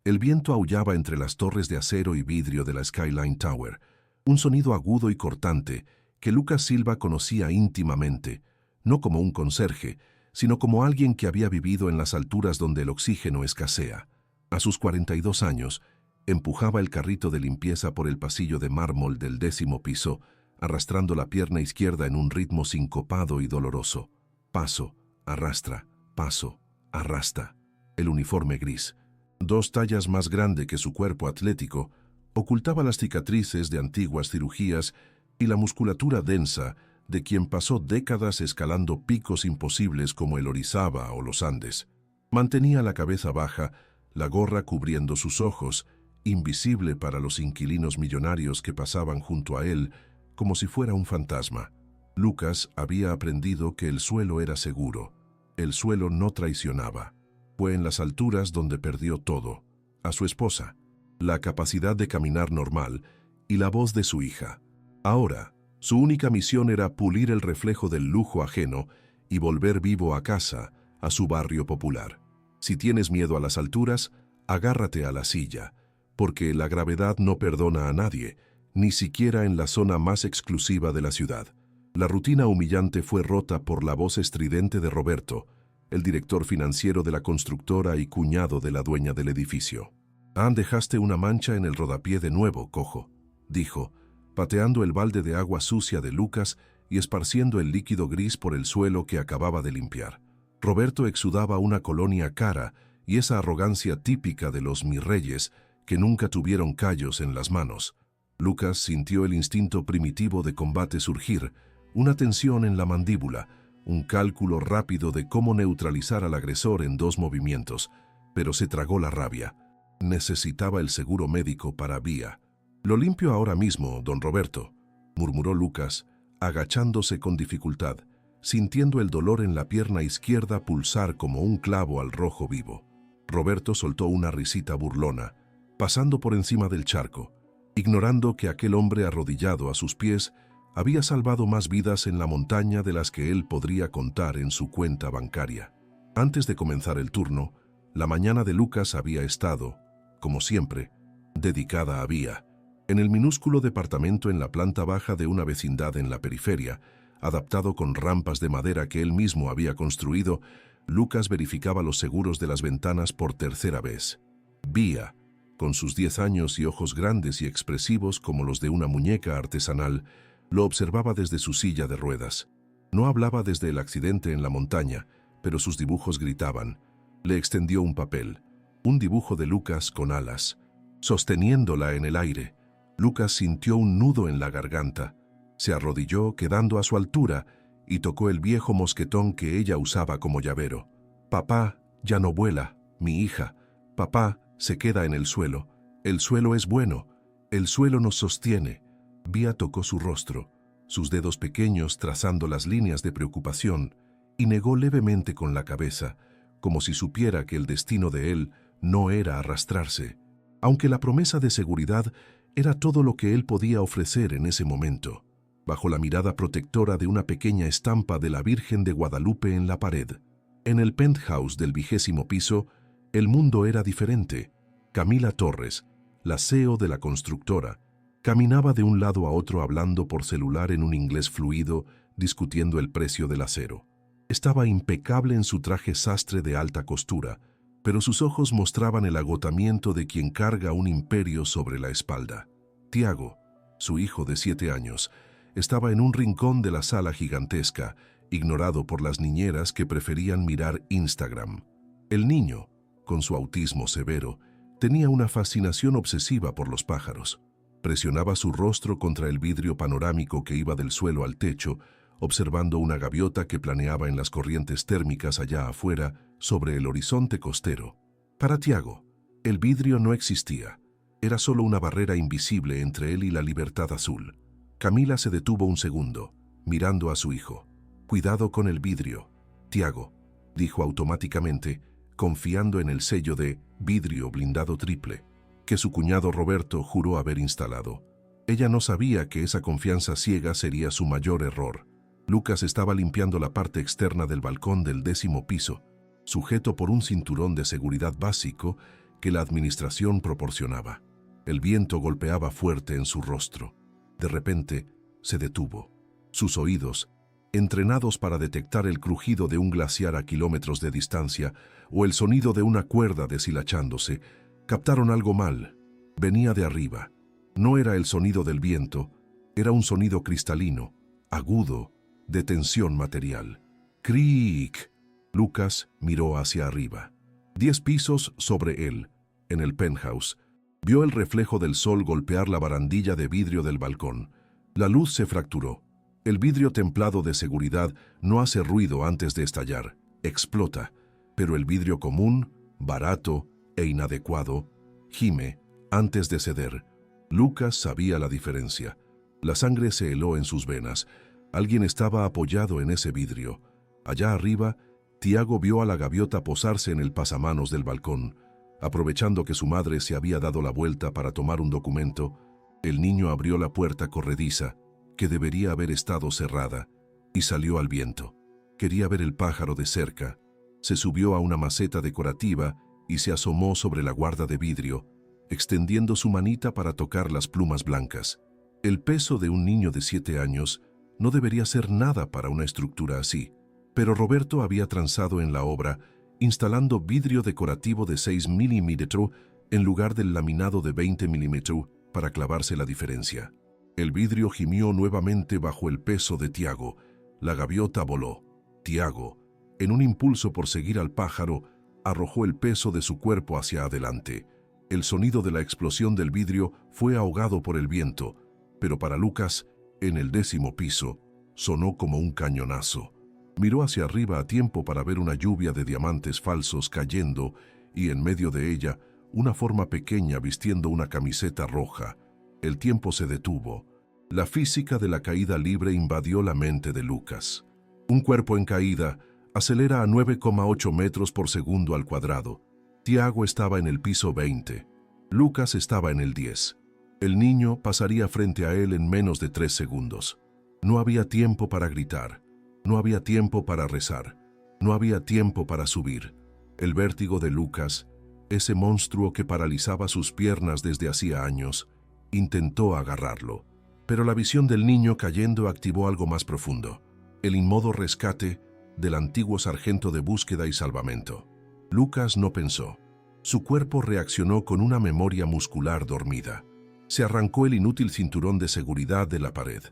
El viento aullaba entre las torres de acero y vidrio de la Skyline Tower, un sonido agudo y cortante que Lucas Silva conocía íntimamente, no como un conserje, sino como alguien que había vivido en las alturas donde el oxígeno escasea. A sus 42 años, empujaba el carrito de limpieza por el pasillo de mármol del 10º piso, arrastrando la pierna izquierda en un ritmo sincopado y doloroso. Paso, arrastra, paso, arrastra. El uniforme gris, 2 tallas más grande que su cuerpo atlético, ocultaba las cicatrices de antiguas cirugías y la musculatura densa de quien pasó décadas escalando picos imposibles como el Orizaba o los Andes. Mantenía la cabeza baja, la gorra cubriendo sus ojos, invisible para los inquilinos millonarios que pasaban junto a él como si fuera un fantasma. Lucas había aprendido que el suelo era seguro. El suelo no traicionaba. Fue en las alturas donde perdió todo: a su esposa, la capacidad de caminar normal y la voz de su hija. Ahora, su única misión era pulir el reflejo del lujo ajeno y volver vivo a casa, a su barrio popular. Si tienes miedo a las alturas, agárrate a la silla, porque la gravedad no perdona a nadie, ni siquiera en la zona más exclusiva de la ciudad. La rutina humillante fue rota por la voz estridente de Roberto, el director financiero de la constructora y cuñado de la dueña del edificio. «Dejaste una mancha en el rodapié de nuevo, cojo», dijo, pateando el balde de agua sucia de Lucas y esparciendo el líquido gris por el suelo que acababa de limpiar. Roberto exudaba una colonia cara y esa arrogancia típica de los mirreyes que nunca tuvieron callos en las manos. Lucas sintió el instinto primitivo de combate surgir, una tensión en la mandíbula, un cálculo rápido de cómo neutralizar al agresor en 2 movimientos, pero se tragó la rabia. Necesitaba el seguro médico para Vía. «Lo limpio ahora mismo, don Roberto», murmuró Lucas, agachándose con dificultad, sintiendo el dolor en la pierna izquierda pulsar como un clavo al rojo vivo. Roberto soltó una risita burlona, pasando por encima del charco, ignorando que aquel hombre arrodillado a sus pies había salvado más vidas en la montaña de las que él podría contar en su cuenta bancaria. Antes de comenzar el turno, la mañana de Lucas había estado, como siempre, dedicada a Vía. En el minúsculo departamento en la planta baja de una vecindad en la periferia, adaptado con rampas de madera que él mismo había construido, Lucas verificaba los seguros de las ventanas por tercera vez. Vía, con sus 10 años y ojos grandes y expresivos como los de una muñeca artesanal, lo observaba desde su silla de ruedas. No hablaba desde el accidente en la montaña, pero sus dibujos gritaban. Le extendió un papel, un dibujo de Lucas con alas, sosteniéndola en el aire. Lucas sintió un nudo en la garganta. Se arrodilló, quedando a su altura, y tocó el viejo mosquetón que ella usaba como llavero. «Papá ya no vuela, mi hija. Papá se queda en el suelo. El suelo es bueno. El suelo nos sostiene». Vía tocó su rostro, sus dedos pequeños trazando las líneas de preocupación, y negó levemente con la cabeza, como si supiera que el destino de él no era arrastrarse, aunque la promesa de seguridad era todo lo que él podía ofrecer en ese momento, bajo la mirada protectora de una pequeña estampa de la Virgen de Guadalupe en la pared. En el penthouse del 20º piso, el mundo era diferente. Camila Torres, la CEO de la constructora, caminaba de un lado a otro hablando por celular en un inglés fluido, discutiendo el precio del acero. Estaba impecable en su traje sastre de alta costura, pero sus ojos mostraban el agotamiento de quien carga un imperio sobre la espalda. Tiago, su hijo de 7 años, estaba en un rincón de la sala gigantesca, ignorado por las niñeras que preferían mirar Instagram. El niño, con su autismo severo, tenía una fascinación obsesiva por los pájaros. Presionaba su rostro contra el vidrio panorámico que iba del suelo al techo, observando una gaviota que planeaba en las corrientes térmicas allá afuera sobre el horizonte costero. Para Tiago, el vidrio no existía. Era solo una barrera invisible entre él y la libertad azul. Camila se detuvo un segundo, mirando a su hijo. «Cuidado con el vidrio, Tiago», dijo automáticamente, confiando en el sello de vidrio blindado triple que su cuñado Roberto juró haber instalado. Ella no sabía que esa confianza ciega sería su mayor error. Lucas estaba limpiando la parte externa del balcón del 10º piso, sujeto por un cinturón de seguridad básico que la administración proporcionaba. El viento golpeaba fuerte en su rostro. De repente, se detuvo. Sus oídos, entrenados para detectar el crujido de un glaciar a kilómetros de distancia o el sonido de una cuerda deshilachándose, captaron algo mal. Venía de arriba. No era el sonido del viento, era un sonido cristalino, agudo, de tensión material. ¡Cric! Lucas miró hacia arriba. 10 pisos sobre él, en el penthouse, vio el reflejo del sol golpear la barandilla de vidrio del balcón. La luz se fracturó. El vidrio templado de seguridad no hace ruido antes de estallar, explota, pero el vidrio común, barato e inadecuado, gime antes de ceder. Lucas sabía la diferencia. La sangre se heló en sus venas. Alguien estaba apoyado en ese vidrio. Allá arriba, Tiago vio a la gaviota posarse en el pasamanos del balcón. Aprovechando que su madre se había dado la vuelta para tomar un documento, el niño abrió la puerta corrediza, que debería haber estado cerrada, y salió al viento. Quería ver el pájaro de cerca. Se subió a una maceta decorativa y se asomó sobre la guarda de vidrio, extendiendo su manita para tocar las plumas blancas. El peso de un niño de 7 años no debería ser nada para una estructura así, pero Roberto había transado en la obra, instalando vidrio decorativo de 6 milímetros en lugar del laminado de 20 milímetros para clavarse la diferencia. El vidrio gimió nuevamente bajo el peso de Tiago. La gaviota voló. Tiago, en un impulso por seguir al pájaro, arrojó el peso de su cuerpo hacia adelante. El sonido de la explosión del vidrio fue ahogado por el viento, pero para Lucas, en el 10º piso, sonó como un cañonazo. Miró hacia arriba a tiempo para ver una lluvia de diamantes falsos cayendo y en medio de ella una forma pequeña vistiendo una camiseta roja. El tiempo se detuvo. La física de la caída libre invadió la mente de Lucas. Un cuerpo en caída acelera a 9,8 metros por segundo al cuadrado. Tiago estaba en el piso 20. Lucas estaba en el 10. El niño pasaría frente a él en menos de 3 segundos. No había tiempo para gritar. No había tiempo para rezar. No había tiempo para subir. El vértigo de Lucas, ese monstruo que paralizaba sus piernas desde hacía años, intentó agarrarlo. Pero la visión del niño cayendo activó algo más profundo. El inmodo rescate del antiguo sargento de búsqueda y salvamento. Lucas no pensó. Su cuerpo reaccionó con una memoria muscular dormida. Se arrancó el inútil cinturón de seguridad de la pared.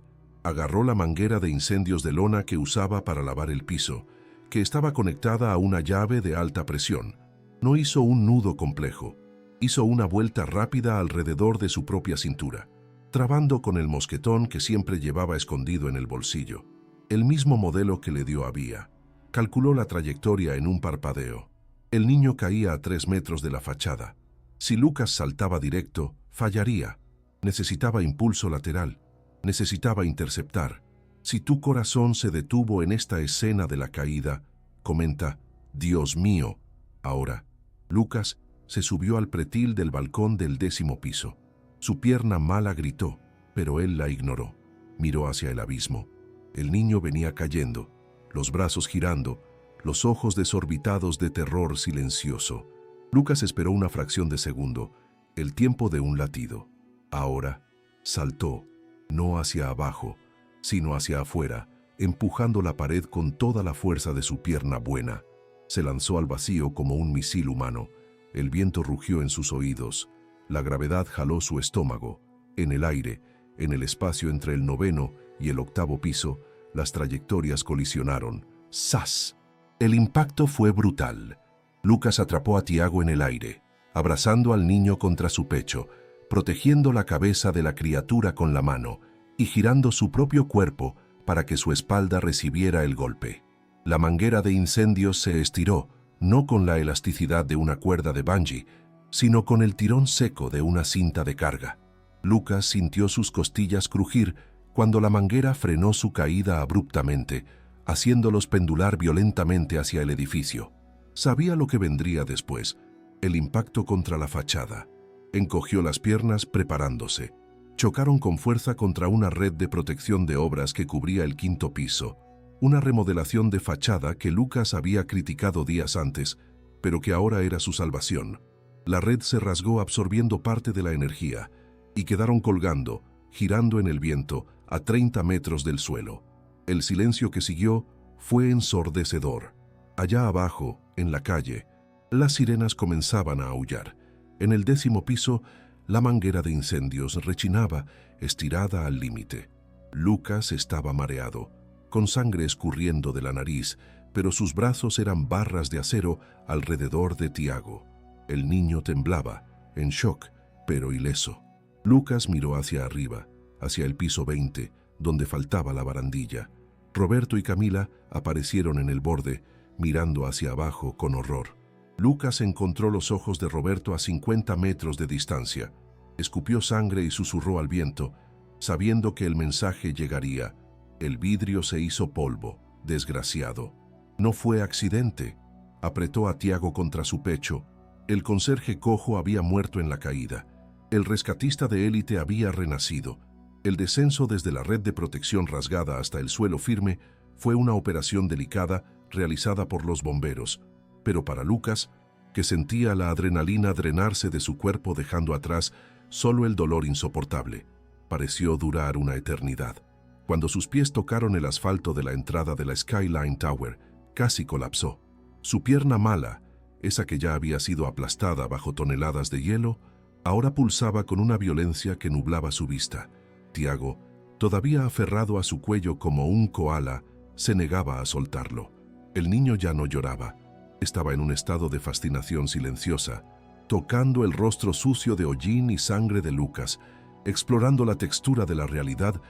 Agarró la manguera de incendios de lona que usaba para lavar el piso, que estaba conectada a una llave de alta presión. No hizo un nudo complejo. Hizo una vuelta rápida alrededor de su propia cintura, trabando con el mosquetón que siempre llevaba escondido en el bolsillo. El mismo modelo que le dio a Vía. Calculó la trayectoria en un parpadeo. El niño caía a 3 metros de la fachada. Si Lucas saltaba directo, fallaría. Necesitaba impulso lateral. Necesitaba interceptar. Si tu corazón se detuvo en esta escena de la caída, comenta, Dios mío. Ahora, Lucas se subió al pretil del balcón del 10º piso. Su pierna mala gritó, pero él la ignoró. Miró hacia el abismo. El niño venía cayendo, los brazos girando, los ojos desorbitados de terror silencioso. Lucas esperó una fracción de segundo, el tiempo de un latido. Ahora, saltó, no hacia abajo, sino hacia afuera, empujando la pared con toda la fuerza de su pierna buena. Se lanzó al vacío como un misil humano. El viento rugió en sus oídos. La gravedad jaló su estómago. En el aire, en el espacio entre el 9º y el 8º piso, las trayectorias colisionaron. ¡Zas! El impacto fue brutal. Lucas atrapó a Tiago en el aire, abrazando al niño contra su pecho, protegiendo la cabeza de la criatura con la mano y girando su propio cuerpo para que su espalda recibiera el golpe. La manguera de incendios se estiró, no con la elasticidad de una cuerda de bungee, sino con el tirón seco de una cinta de carga. Lucas sintió sus costillas crujir cuando la manguera frenó su caída abruptamente, haciéndolos pendular violentamente hacia el edificio. Sabía lo que vendría después, el impacto contra la fachada. Encogió las piernas preparándose. Chocaron con fuerza contra una red de protección de obras que cubría el 5º piso, una remodelación de fachada que Lucas había criticado días antes, pero que ahora era su salvación. La red se rasgó absorbiendo parte de la energía y quedaron colgando, girando en el viento a 30 metros del suelo. El silencio que siguió fue ensordecedor. Allá abajo, en la calle, las sirenas comenzaban a aullar. En el 10º piso, la manguera de incendios rechinaba, estirada al límite. Lucas estaba mareado, con sangre escurriendo de la nariz, pero sus brazos eran barras de acero alrededor de Tiago. El niño temblaba, en shock, pero ileso. Lucas miró hacia arriba, hacia el piso 20, donde faltaba la barandilla. Roberto y Camila aparecieron en el borde, mirando hacia abajo con horror. Lucas encontró los ojos de Roberto a 50 metros de distancia. Escupió sangre y susurró al viento, sabiendo que el mensaje llegaría. El vidrio se hizo polvo, desgraciado. No fue accidente. Apretó a Tiago contra su pecho. El conserje cojo había muerto en la caída. El rescatista de élite había renacido. El descenso desde la red de protección rasgada hasta el suelo firme fue una operación delicada realizada por los bomberos. Pero para Lucas, que sentía la adrenalina drenarse de su cuerpo dejando atrás solo el dolor insoportable, pareció durar una eternidad. Cuando sus pies tocaron el asfalto de la entrada de la Skyline Tower, casi colapsó. Su pierna mala, esa que ya había sido aplastada bajo toneladas de hielo, ahora pulsaba con una violencia que nublaba su vista. Tiago, todavía aferrado a su cuello como un koala, se negaba a soltarlo. El niño ya no lloraba. Estaba en un estado de fascinación silenciosa, tocando el rostro sucio de hollín y sangre de Lucas, explorando la textura de la realidad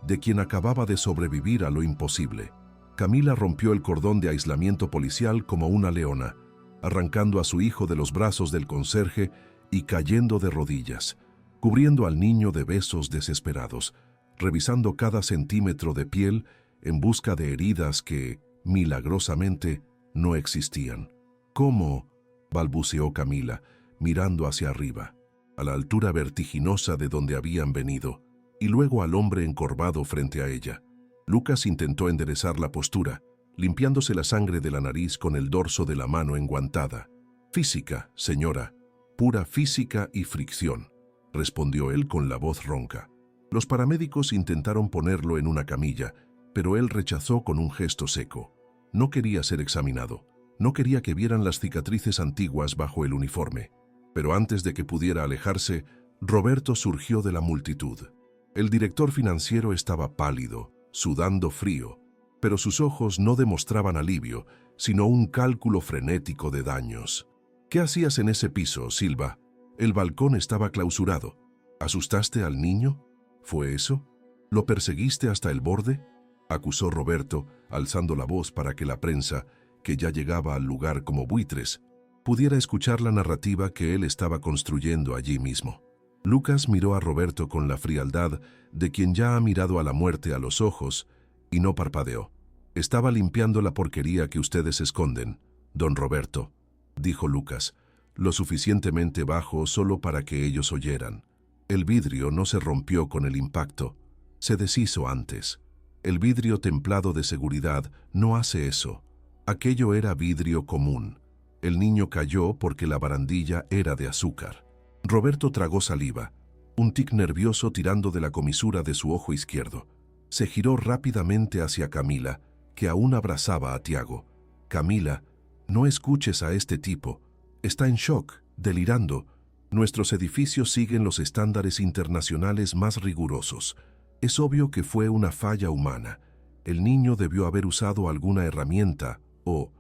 de quien acababa de sobrevivir a lo imposible. Camila rompió el cordón de aislamiento policial como una leona, arrancando a su hijo de los brazos del conserje y cayendo de rodillas, cubriendo al niño de besos desesperados, revisando cada centímetro de piel en busca de heridas que, milagrosamente, no existían. ¿Cómo?, balbuceó Camila, mirando hacia arriba, a la altura vertiginosa de donde habían venido, y luego al hombre encorvado frente a ella. Lucas intentó enderezar la postura, limpiándose la sangre de la nariz con el dorso de la mano enguantada. «Física, señora, pura física y fricción», respondió él con la voz ronca. Los paramédicos intentaron ponerlo en una camilla, pero él rechazó con un gesto seco. No quería ser examinado. No quería que vieran las cicatrices antiguas bajo el uniforme. Pero antes de que pudiera alejarse, Roberto surgió de la multitud. El director financiero estaba pálido, sudando frío, pero sus ojos no demostraban alivio, sino un cálculo frenético de daños. «¿Qué hacías en ese piso, Silva? El balcón estaba clausurado. ¿Asustaste al niño? ¿Fue eso? ¿Lo perseguiste hasta el borde?», acusó Roberto, alzando la voz para que la prensa, que ya llegaba al lugar como buitres, pudiera escuchar la narrativa que él estaba construyendo allí mismo. Lucas miró a Roberto con la frialdad de quien ya ha mirado a la muerte a los ojos y no parpadeó. «Estaba limpiando la porquería que ustedes esconden, don Roberto», dijo Lucas, lo suficientemente bajo solo para que ellos oyeran. El vidrio no se rompió con el impacto, se deshizo antes. El vidrio templado de seguridad no hace eso. Aquello era vidrio común. El niño cayó porque la barandilla era de azúcar. Roberto tragó saliva, un tic nervioso tirando de la comisura de su ojo izquierdo. Se giró rápidamente hacia Camila, que aún abrazaba a Tiago. «Camila, no escuches a este tipo. Está en shock, delirando. Nuestros edificios siguen los estándares internacionales más rigurosos. Es obvio que fue una falla humana. El niño debió haber usado alguna herramienta o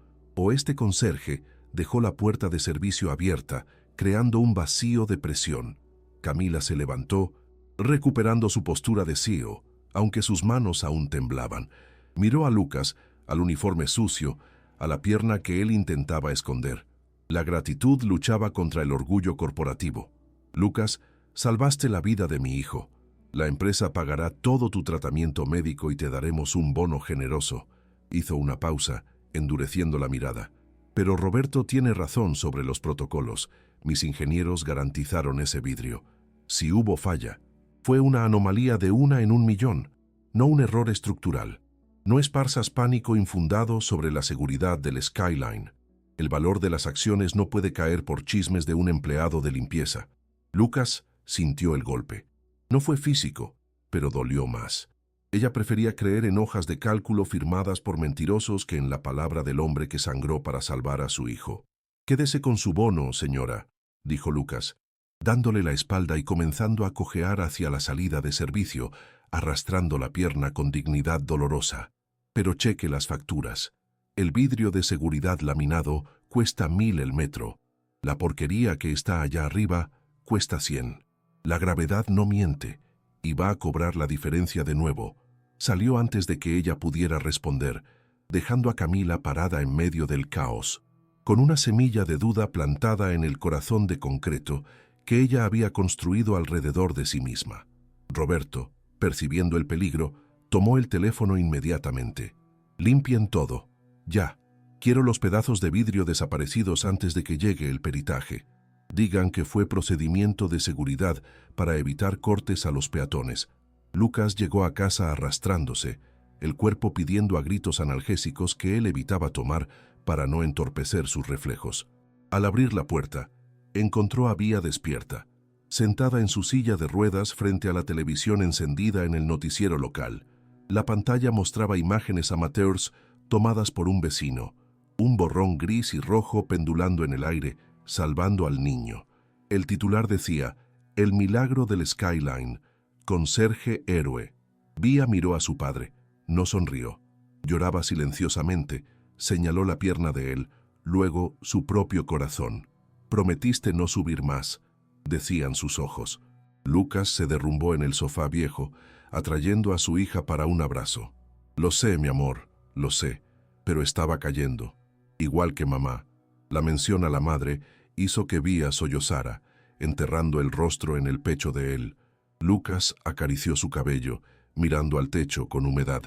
este conserje dejó la puerta de servicio abierta, creando un vacío de presión». Camila se levantó, recuperando su postura de CEO, aunque sus manos aún temblaban. Miró a Lucas, al uniforme sucio, a la pierna que él intentaba esconder. La gratitud luchaba contra el orgullo corporativo. «Lucas, salvaste la vida de mi hijo. La empresa pagará todo tu tratamiento médico y te daremos un bono generoso». Hizo una pausa, endureciendo la mirada. «Pero Roberto tiene razón sobre los protocolos. Mis ingenieros garantizaron ese vidrio. Si hubo falla, fue una anomalía de 1 en 1.000.000, no un error estructural. No esparzas pánico infundado sobre la seguridad del Skyline». El valor de las acciones no puede caer por chismes de un empleado de limpieza. Lucas sintió el golpe. No fue físico, pero dolió más. Ella prefería creer en hojas de cálculo firmadas por mentirosos que en la palabra del hombre que sangró para salvar a su hijo. «Quédese con su bono, señora», dijo Lucas, dándole la espalda y comenzando a cojear hacia la salida de servicio, arrastrando la pierna con dignidad dolorosa. «Pero cheque las facturas. El vidrio de seguridad laminado cuesta 1.000 el metro. La porquería que está allá arriba cuesta 100. La gravedad no miente, y va a cobrar la diferencia de nuevo». Salió antes de que ella pudiera responder, dejando a Camila parada en medio del caos, con una semilla de duda plantada en el corazón de concreto que ella había construido alrededor de sí misma. Roberto, percibiendo el peligro, tomó el teléfono inmediatamente. «Limpien todo. Ya. Quiero los pedazos de vidrio desaparecidos antes de que llegue el peritaje. Digan que fue procedimiento de seguridad para evitar cortes a los peatones». Lucas llegó a casa arrastrándose, el cuerpo pidiendo a gritos analgésicos que él evitaba tomar para no entorpecer sus reflejos. Al abrir la puerta, encontró a Vía despierta, sentada en su silla de ruedas frente a la televisión encendida en el noticiero local. La pantalla mostraba imágenes amateurs tomadas por un vecino, un borrón gris y rojo pendulando en el aire, salvando al niño. El titular decía: «El milagro del Skyline, conserje héroe». Vía miró a su padre, no sonrió. Lloraba silenciosamente, señaló la pierna de él, luego su propio corazón. «Prometiste no subir más», decían sus ojos. Lucas se derrumbó en el sofá viejo, atrayendo a su hija para un abrazo. «Lo sé, mi amor, lo sé, pero estaba cayendo. Igual que mamá». La mención a la madre hizo que Vía sollozara, enterrando el rostro en el pecho de él. Lucas acarició su cabello, mirando al techo con humedad.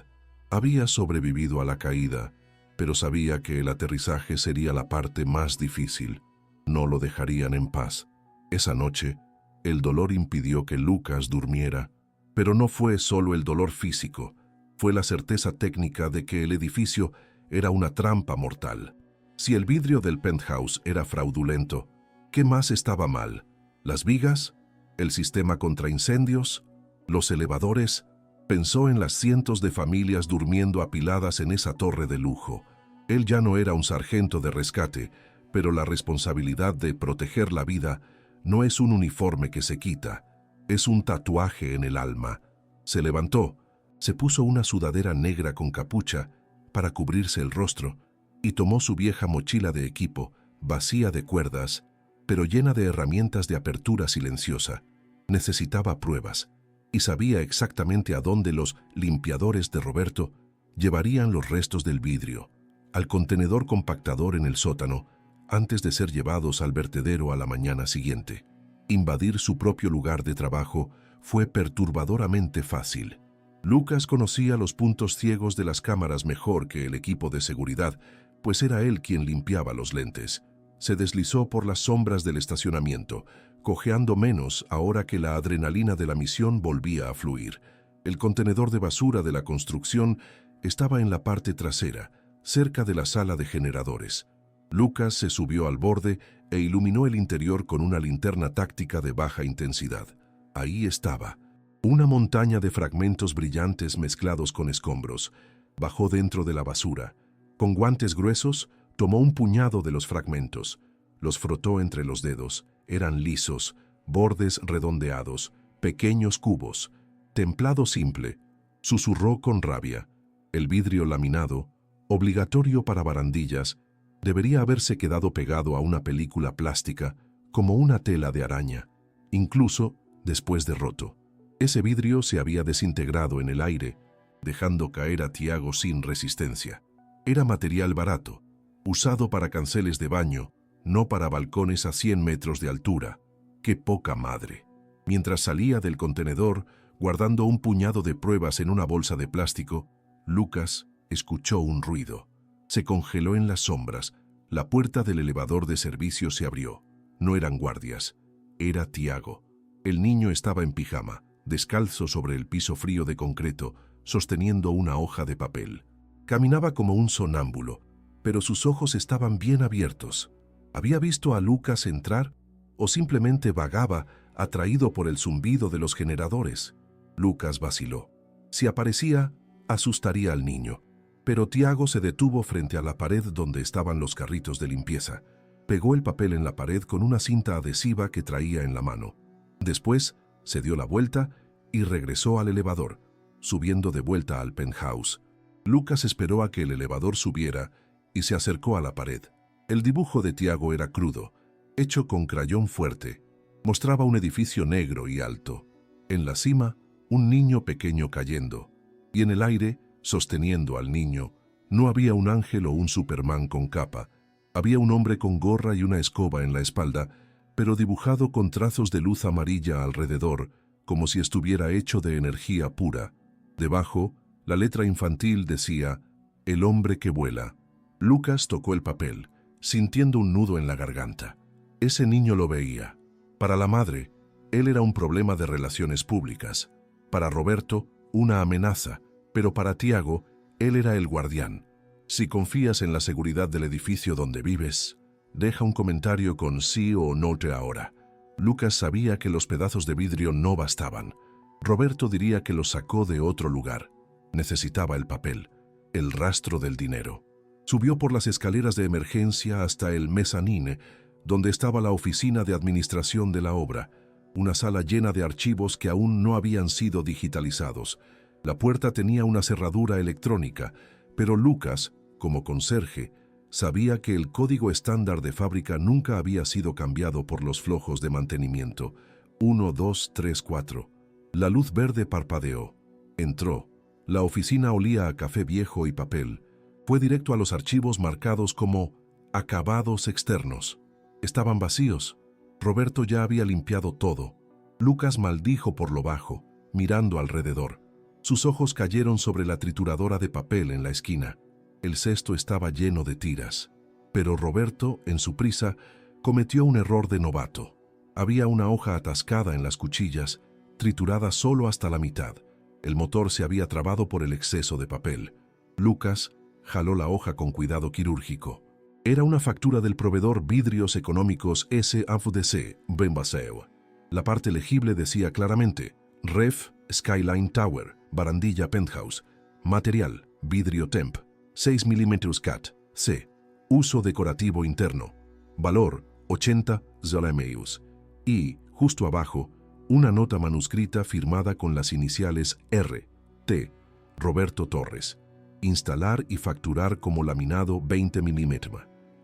Había sobrevivido a la caída, pero sabía que el aterrizaje sería la parte más difícil. No lo dejarían en paz. Esa noche, el dolor impidió que Lucas durmiera, pero no fue solo el dolor físico, fue la certeza técnica de que el edificio era una trampa mortal. Si el vidrio del penthouse era fraudulento, ¿qué más estaba mal? ¿Las vigas? ¿El sistema contra incendios? ¿Los elevadores? Pensó en las cientos de familias durmiendo apiladas en esa torre de lujo. Él ya no era un sargento de rescate, pero la responsabilidad de proteger la vida no es un uniforme que se quita, es un tatuaje en el alma. Se levantó, se puso una sudadera negra con capucha para cubrirse el rostro y tomó su vieja mochila de equipo, vacía de cuerdas, pero llena de herramientas de apertura silenciosa. Necesitaba pruebas, y sabía exactamente a dónde los limpiadores de Roberto llevarían los restos del vidrio, al contenedor compactador en el sótano, antes de ser llevados al vertedero a la mañana siguiente. Invadir su propio lugar de trabajo fue perturbadoramente fácil. Lucas conocía los puntos ciegos de las cámaras mejor que el equipo de seguridad, pues era él quien limpiaba los lentes. Se deslizó por las sombras del estacionamiento, cojeando menos ahora que la adrenalina de la misión volvía a fluir. El contenedor de basura de la construcción estaba en la parte trasera, cerca de la sala de generadores. Lucas se subió al borde e iluminó el interior con una linterna táctica de baja intensidad. Ahí estaba, una montaña de fragmentos brillantes mezclados con escombros. Bajó dentro de la basura. Con guantes gruesos, tomó un puñado de los fragmentos. Los frotó entre los dedos. Eran lisos, bordes redondeados, pequeños cubos. Templado simple. Susurró con rabia. El vidrio laminado, obligatorio para barandillas, debería haberse quedado pegado a una película plástica, como una tela de araña, incluso después de roto. Ese vidrio se había desintegrado en el aire, dejando caer a Tiago sin resistencia. Era material barato, usado para canceles de baño, no para balcones a 100 metros de altura. ¡Qué poca madre! Mientras salía del contenedor, guardando un puñado de pruebas en una bolsa de plástico, Lucas escuchó un ruido. Se congeló en las sombras. La puerta del elevador de servicio se abrió. No eran guardias. Era Tiago. El niño estaba en pijama, descalzo sobre el piso frío de concreto, sosteniendo una hoja de papel. Caminaba como un sonámbulo, pero sus ojos estaban bien abiertos. ¿Había visto a Lucas entrar o simplemente vagaba, atraído por el zumbido de los generadores? Lucas vaciló. Si aparecía, asustaría al niño. Pero Tiago se detuvo frente a la pared donde estaban los carritos de limpieza. Pegó el papel en la pared con una cinta adhesiva que traía en la mano. Después, se dio la vuelta y regresó al elevador, subiendo de vuelta al penthouse. Lucas esperó a que el elevador subiera y se acercó a la pared. El dibujo de Tiago era crudo, hecho con crayón fuerte. Mostraba un edificio negro y alto. En la cima, un niño pequeño cayendo. Y en el aire, sosteniendo al niño, no había un ángel o un Superman con capa. Había un hombre con gorra y una escoba en la espalda, pero dibujado con trazos de luz amarilla alrededor, como si estuviera hecho de energía pura. Debajo, la letra infantil decía, «El hombre que vuela». Lucas tocó el papel, sintiendo un nudo en la garganta. Ese niño lo veía. Para la madre, él era un problema de relaciones públicas. Para Roberto, una amenaza, pero para Tiago, él era el guardián. Si confías en la seguridad del edificio donde vives, deja un comentario con sí o no te ahora. Lucas sabía que los pedazos de vidrio no bastaban. Roberto diría que los sacó de otro lugar. Necesitaba el papel, el rastro del dinero. Subió por las escaleras de emergencia hasta el mezzanine, donde estaba la oficina de administración de la obra, una sala llena de archivos que aún no habían sido digitalizados. La puerta tenía una cerradura electrónica, pero Lucas, como conserje, sabía que el código estándar de fábrica nunca había sido cambiado por los flojos de mantenimiento. 1, 2, 3, 4. La luz verde parpadeó. Entró. La oficina olía a café viejo y papel. Fue directo a los archivos marcados como acabados externos. Estaban vacíos. Roberto ya había limpiado todo. Lucas maldijo por lo bajo, mirando alrededor. Sus ojos cayeron sobre la trituradora de papel en la esquina. El cesto estaba lleno de tiras. Pero Roberto, en su prisa, cometió un error de novato. Había una hoja atascada en las cuchillas, triturada solo hasta la mitad. El motor se había trabado por el exceso de papel. Lucas jaló la hoja con cuidado quirúrgico. Era una factura del proveedor Vidrios Económicos S.A.F.D.C. Benbaseu. La parte legible decía claramente, Ref Skyline Tower, barandilla penthouse, material, vidrio temp, 6 mm cat, C, uso decorativo interno, valor, 80 zlomeus. Y, justo abajo, una nota manuscrita firmada con las iniciales R, T, Roberto Torres. Instalar y facturar como laminado 20 mm.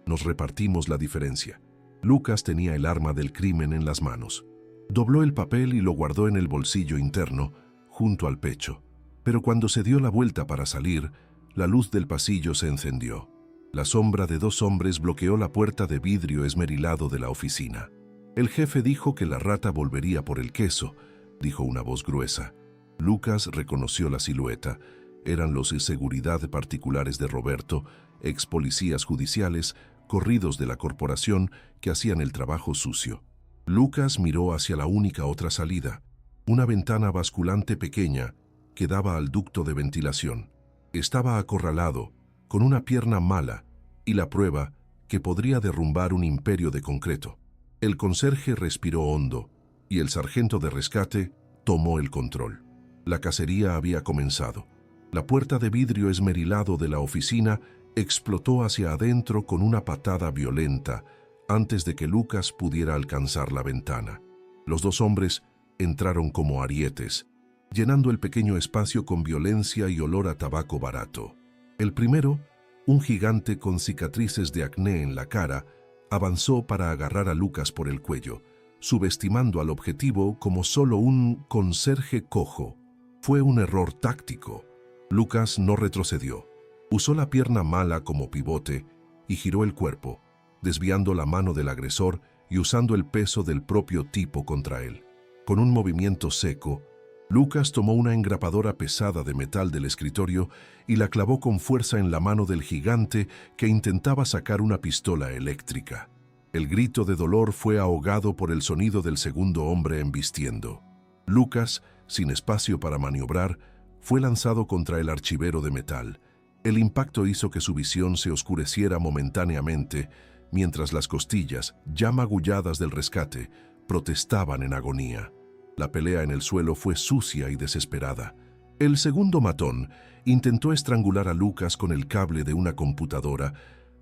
Nos repartimos la diferencia. Lucas tenía el arma del crimen en las manos. Dobló el papel y lo guardó en el bolsillo interno, junto al pecho. Pero cuando se dio la vuelta para salir, la luz del pasillo se encendió. La sombra de dos hombres bloqueó la puerta de vidrio esmerilado de la oficina. El jefe dijo que la rata volvería por el queso, dijo una voz gruesa. Lucas reconoció la silueta. Eran los de seguridad particulares de Roberto, ex policías judiciales, corridos de la corporación que hacían el trabajo sucio. Lucas miró hacia la única otra salida, una ventana basculante pequeña que daba al ducto de ventilación. Estaba acorralado, con una pierna mala y la prueba que podría derrumbar un imperio de concreto. El conserje respiró hondo y el sargento de rescate tomó el control. La cacería había comenzado. La puerta de vidrio esmerilado de la oficina explotó hacia adentro con una patada violenta antes de que Lucas pudiera alcanzar la ventana. Los dos hombres entraron como arietes, llenando el pequeño espacio con violencia y olor a tabaco barato. El primero, un gigante con cicatrices de acné en la cara, avanzó para agarrar a Lucas por el cuello, subestimando al objetivo como solo un conserje cojo. Fue un error táctico. Lucas no retrocedió. Usó la pierna mala como pivote y giró el cuerpo, desviando la mano del agresor y usando el peso del propio tipo contra él. Con un movimiento seco, Lucas tomó una engrapadora pesada de metal del escritorio y la clavó con fuerza en la mano del gigante que intentaba sacar una pistola eléctrica. El grito de dolor fue ahogado por el sonido del segundo hombre embistiendo. Lucas, sin espacio para maniobrar, fue lanzado contra el archivero de metal. El impacto hizo que su visión se oscureciera momentáneamente, mientras las costillas, ya magulladas del rescate, protestaban en agonía. La pelea en el suelo fue sucia y desesperada. El segundo matón intentó estrangular a Lucas con el cable de una computadora,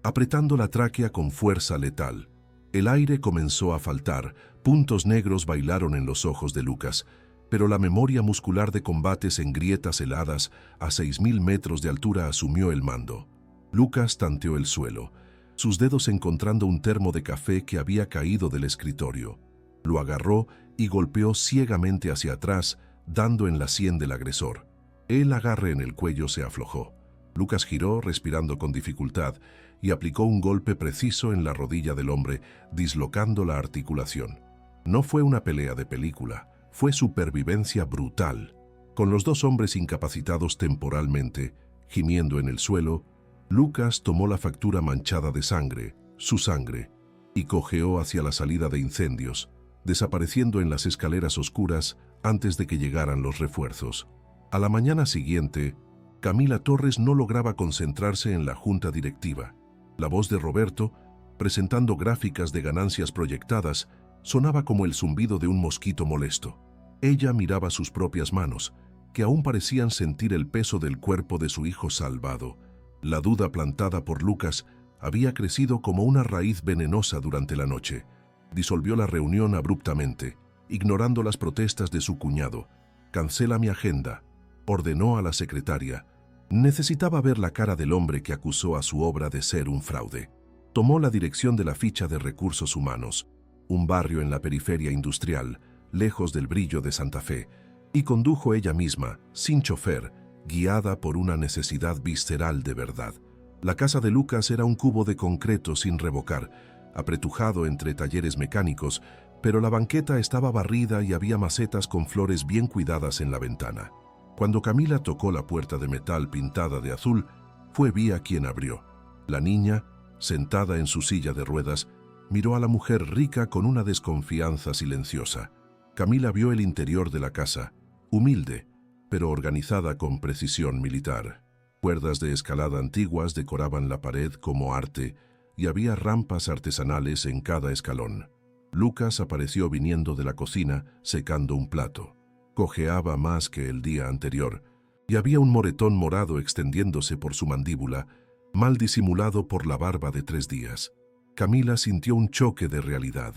apretando la tráquea con fuerza letal. El aire comenzó a faltar, puntos negros bailaron en los ojos de Lucas, pero la memoria muscular de combates en grietas heladas a 6.000 metros de altura asumió el mando. Lucas tanteó el suelo, sus dedos encontrando un termo de café que había caído del escritorio. Lo agarró y golpeó ciegamente hacia atrás, dando en la sien del agresor. El agarre en el cuello se aflojó. Lucas giró, respirando con dificultad, y aplicó un golpe preciso en la rodilla del hombre, dislocando la articulación. No fue una pelea de película, fue supervivencia brutal. Con los dos hombres incapacitados temporalmente, gimiendo en el suelo, Lucas tomó la factura manchada de sangre, su sangre, y cojeó hacia la salida de incendios, desapareciendo en las escaleras oscuras antes de que llegaran los refuerzos. A la mañana siguiente, Camila Torres no lograba concentrarse en la junta directiva. La voz de Roberto, presentando gráficas de ganancias proyectadas, sonaba como el zumbido de un mosquito molesto. Ella miraba sus propias manos, que aún parecían sentir el peso del cuerpo de su hijo salvado. La duda plantada por Lucas había crecido como una raíz venenosa durante la noche. Disolvió la reunión abruptamente, ignorando las protestas de su cuñado. «Cancela mi agenda», ordenó a la secretaria. Necesitaba ver la cara del hombre que acusó a su obra de ser un fraude. Tomó la dirección de la ficha de recursos humanos, un barrio en la periferia industrial, lejos del brillo de Santa Fe, y condujo ella misma, sin chofer, guiada por una necesidad visceral de verdad. La casa de Lucas era un cubo de concreto sin revocar, apretujado entre talleres mecánicos, pero la banqueta estaba barrida y había macetas con flores bien cuidadas en la ventana. Cuando Camila tocó la puerta de metal pintada de azul, fue Vía quien abrió. La niña, sentada en su silla de ruedas, miró a la mujer rica con una desconfianza silenciosa. Camila vio el interior de la casa, humilde, pero organizada con precisión militar. Cuerdas de escalada antiguas decoraban la pared como arte y había rampas artesanales en cada escalón. Lucas apareció viniendo de la cocina secando un plato. Cojeaba más que el día anterior y había un moretón morado extendiéndose por su mandíbula, mal disimulado por la barba de 3 días. Camila sintió un choque de realidad.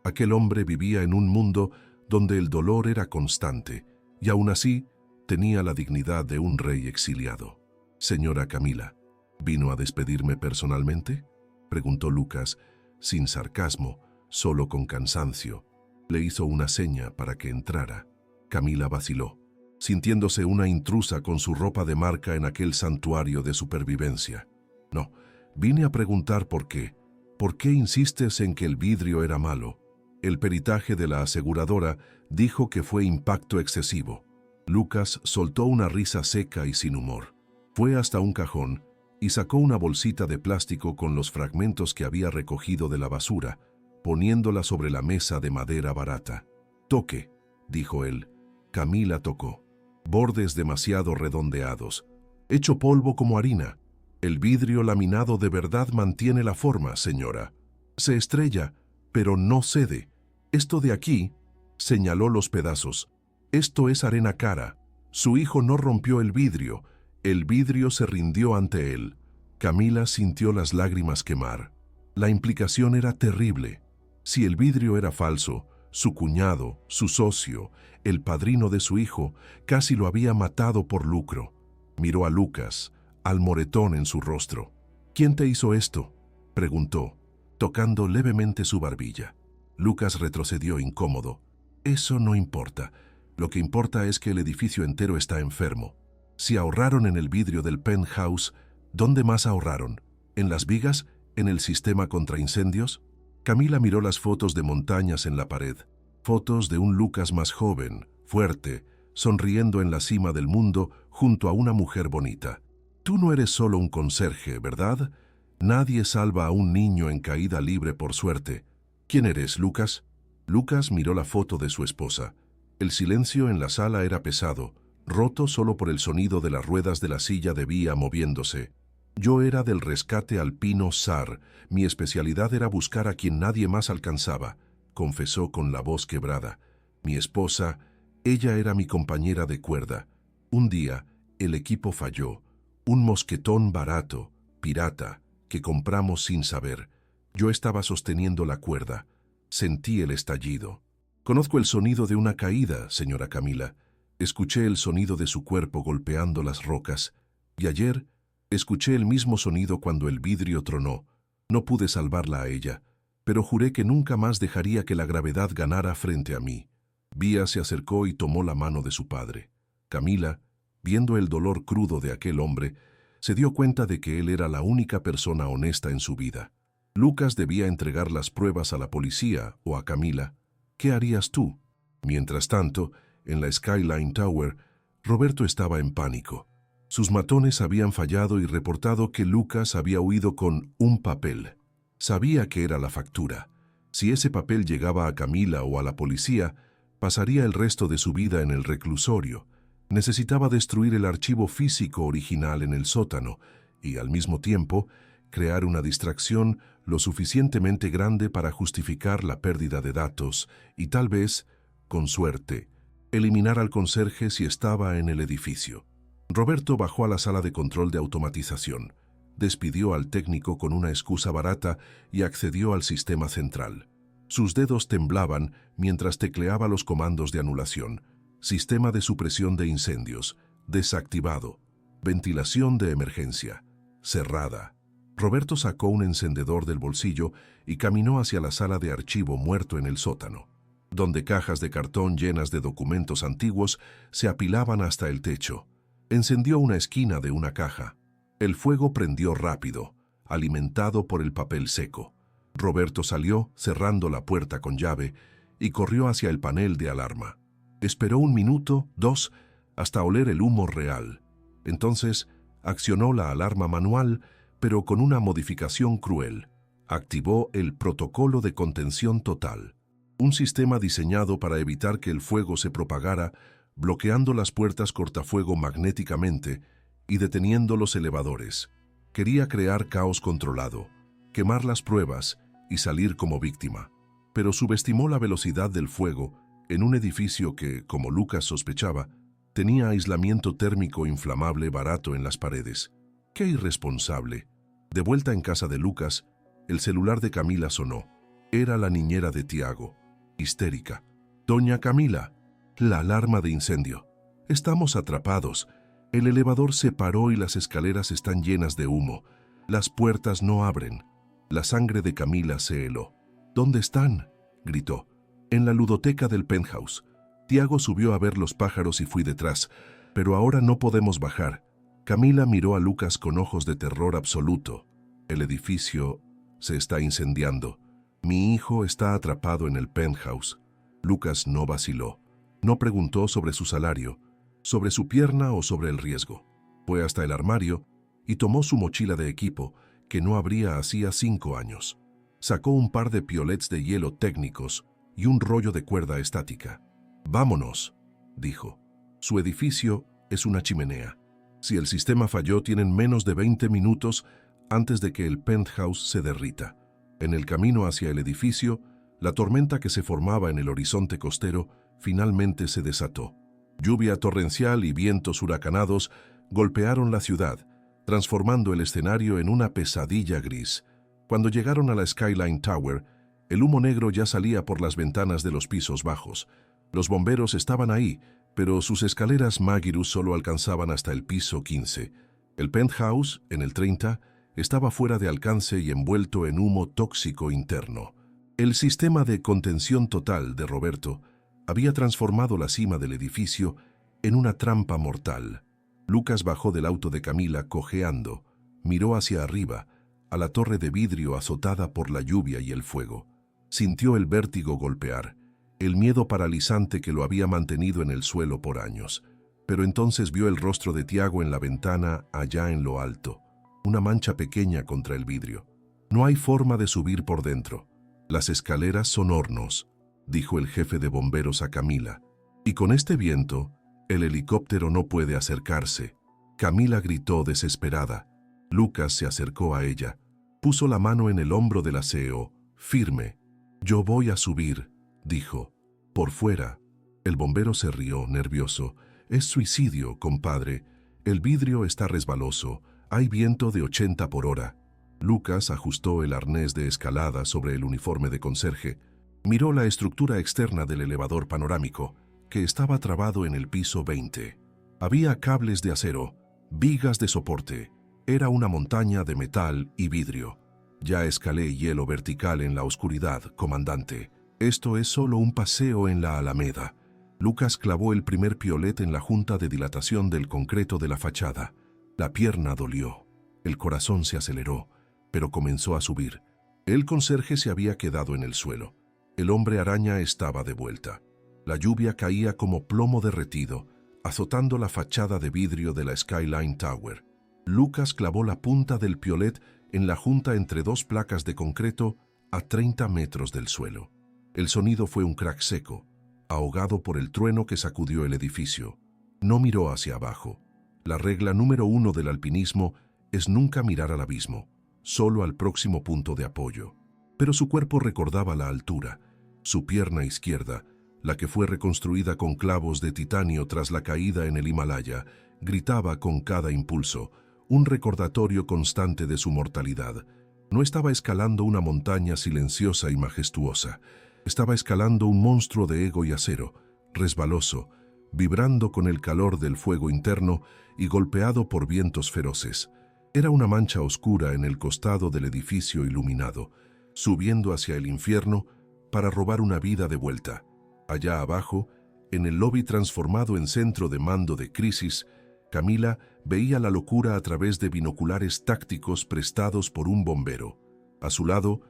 Aquel hombre vivía en un mundo donde el dolor era constante y aún así tenía la dignidad de un rey exiliado. «Señora Camila, ¿vino a despedirme personalmente?», preguntó Lucas, sin sarcasmo, solo con cansancio. Le hizo una seña para que entrara. Camila vaciló, sintiéndose una intrusa con su ropa de marca en aquel santuario de supervivencia. «No, vine a preguntar por qué. ¿Por qué insistes en que el vidrio era malo?». El peritaje de la aseguradora dijo que fue impacto excesivo. Lucas soltó una risa seca y sin humor. Fue hasta un cajón y sacó una bolsita de plástico con los fragmentos que había recogido de la basura, poniéndola sobre la mesa de madera barata. «Toque», dijo él. Camila tocó. Bordes demasiado redondeados, hecho polvo como harina. «El vidrio laminado de verdad mantiene la forma, señora. Se estrella, pero no cede. Esto de aquí», señaló los pedazos, «esto es arena cara. Su hijo no rompió el vidrio se rindió ante él». Camila sintió las lágrimas quemar. La implicación era terrible. Si el vidrio era falso, su cuñado, su socio, el padrino de su hijo, casi lo había matado por lucro. Miró a Lucas, al moretón en su rostro. «¿Quién te hizo esto?», preguntó, tocando levemente su barbilla. Lucas retrocedió incómodo. «Eso no importa. Lo que importa es que el edificio entero está enfermo. Si ahorraron en el vidrio del penthouse, ¿dónde más ahorraron? ¿En las vigas? ¿En el sistema contra incendios?». Camila miró las fotos de montañas en la pared. Fotos de un Lucas más joven, fuerte, sonriendo en la cima del mundo junto a una mujer bonita. «Tú no eres solo un conserje, ¿verdad? Nadie salva a un niño en caída libre por suerte. ¿Quién eres, Lucas?». Lucas miró la foto de su esposa. El silencio en la sala era pesado, roto solo por el sonido de las ruedas de la silla de vía moviéndose. Yo era del rescate alpino SAR, mi especialidad era buscar a quien nadie más alcanzaba, confesó con la voz quebrada. Mi esposa, ella era mi compañera de cuerda. Un día, el equipo falló. Un mosquetón barato, pirata, que compramos sin saber. Yo estaba sosteniendo la cuerda. Sentí el estallido. Conozco el sonido de una caída, señora Camila. Escuché el sonido de su cuerpo golpeando las rocas. Y ayer, escuché el mismo sonido cuando el vidrio tronó. No pude salvarla a ella, pero juré que nunca más dejaría que la gravedad ganara frente a mí. Vía se acercó y tomó la mano de su padre. Camila, viendo el dolor crudo de aquel hombre, se dio cuenta de que él era la única persona honesta en su vida. Lucas debía entregar las pruebas a la policía o a Camila. ¿Qué harías tú? Mientras tanto, en la Skyline Tower, Roberto estaba en pánico. Sus matones habían fallado y reportado que Lucas había huido con un papel. Sabía que era la factura. Si ese papel llegaba a Camila o a la policía, pasaría el resto de su vida en el reclusorio. Necesitaba destruir el archivo físico original en el sótano y, al mismo tiempo, crear una distracción lo suficientemente grande para justificar la pérdida de datos y tal vez, con suerte, eliminar al conserje si estaba en el edificio. Roberto bajó a la sala de control de automatización, despidió al técnico con una excusa barata y accedió al sistema central. Sus dedos temblaban mientras tecleaba los comandos de anulación. Sistema de supresión de incendios, desactivado. Ventilación de emergencia, cerrada. Roberto sacó un encendedor del bolsillo y caminó hacia la sala de archivo muerto en el sótano, donde cajas de cartón llenas de documentos antiguos se apilaban hasta el techo. Encendió una esquina de una caja. El fuego prendió rápido, alimentado por el papel seco. Roberto salió, cerrando la puerta con llave, y corrió hacia el panel de alarma. Esperó 1 minuto, 2, hasta oler el humo real. Entonces, accionó la alarma manual, pero con una modificación cruel. Activó el protocolo de contención total, un sistema diseñado para evitar que el fuego se propagara, bloqueando las puertas cortafuego magnéticamente y deteniendo los elevadores. Quería crear caos controlado, quemar las pruebas y salir como víctima. Pero subestimó la velocidad del fuego en un edificio que, como Lucas sospechaba, tenía aislamiento térmico inflamable barato en las paredes. ¡Qué irresponsable! De vuelta en casa de Lucas, el celular de Camila sonó. Era la niñera de Tiago, histérica. «Doña Camila, la alarma de incendio. Estamos atrapados. El elevador se paró y las escaleras están llenas de humo. Las puertas no abren». La sangre de Camila se heló. «¿Dónde están?», gritó. «En la ludoteca del penthouse. Tiago subió a ver los pájaros y fui detrás, pero ahora no podemos bajar». Camila miró a Lucas con ojos de terror absoluto. «El edificio se está incendiando. Mi hijo está atrapado en el penthouse». Lucas no vaciló. No preguntó sobre su salario, sobre su pierna o sobre el riesgo. Fue hasta el armario y tomó su mochila de equipo, que no abría hacía 5 años. Sacó un par de piolets de hielo técnicos y un rollo de cuerda estática. «Vámonos», dijo. «Su edificio es una chimenea. Si el sistema falló, tienen menos de 20 minutos antes de que el penthouse se derrita». En el camino hacia el edificio, la tormenta que se formaba en el horizonte costero finalmente se desató. Lluvia torrencial y vientos huracanados golpearon la ciudad, transformando el escenario en una pesadilla gris. Cuando llegaron a la Skyline Tower, el humo negro ya salía por las ventanas de los pisos bajos. Los bomberos estaban ahí, pero sus escaleras Magirus solo alcanzaban hasta el piso 15. El penthouse, en el 30, estaba fuera de alcance y envuelto en humo tóxico interno. El sistema de contención total de Roberto había transformado la cima del edificio en una trampa mortal. Lucas bajó del auto de Camila cojeando, miró hacia arriba, a la torre de vidrio azotada por la lluvia y el fuego. Sintió el vértigo golpear, el miedo paralizante que lo había mantenido en el suelo por años. Pero entonces vio el rostro de Tiago en la ventana allá en lo alto, una mancha pequeña contra el vidrio. «No hay forma de subir por dentro. Las escaleras son hornos», dijo el jefe de bomberos a Camila. «Y con este viento, El helicóptero no puede acercarse. Camila gritó desesperada. Lucas se acercó a ella. Puso la mano en el hombro del aseo, firme. «Yo voy a subir», dijo. Por fuera. El bombero se rió, nervioso. «Es suicidio, compadre. El vidrio está resbaloso. Hay viento de 80 por hora». Lucas ajustó el arnés de escalada sobre el uniforme de conserje. Miró la estructura externa del elevador panorámico, que estaba trabado en el piso 20. Había cables de acero, vigas de soporte. Era una montaña de metal y vidrio. «Ya escalé hielo vertical en la oscuridad, comandante. Esto es solo un paseo en la Alameda». Lucas clavó el primer piolet en la junta de dilatación del concreto de la fachada. La pierna dolió. El corazón se aceleró, pero comenzó a subir. El conserje se había quedado en el suelo. El hombre araña estaba de vuelta. La lluvia caía como plomo derretido, azotando la fachada de vidrio de la Skyline Tower. Lucas clavó la punta del piolet en la junta entre dos placas de concreto a 30 metros del suelo. El sonido fue un crack seco, ahogado por el trueno que sacudió el edificio. No miró hacia abajo. La regla número 1 del alpinismo es nunca mirar al abismo, solo al próximo punto de apoyo. Pero su cuerpo recordaba la altura. Su pierna izquierda, la que fue reconstruida con clavos de titanio tras la caída en el Himalaya, gritaba con cada impulso, un recordatorio constante de su mortalidad. No estaba escalando una montaña silenciosa y majestuosa. Estaba escalando un monstruo de ego y acero, resbaloso, vibrando con el calor del fuego interno y golpeado por vientos feroces. Era una mancha oscura en el costado del edificio iluminado, subiendo hacia el infierno para robar una vida de vuelta. Allá abajo, en el lobby transformado en centro de mando de crisis, Camila veía la locura a través de binoculares tácticos prestados por un bombero. A su lado,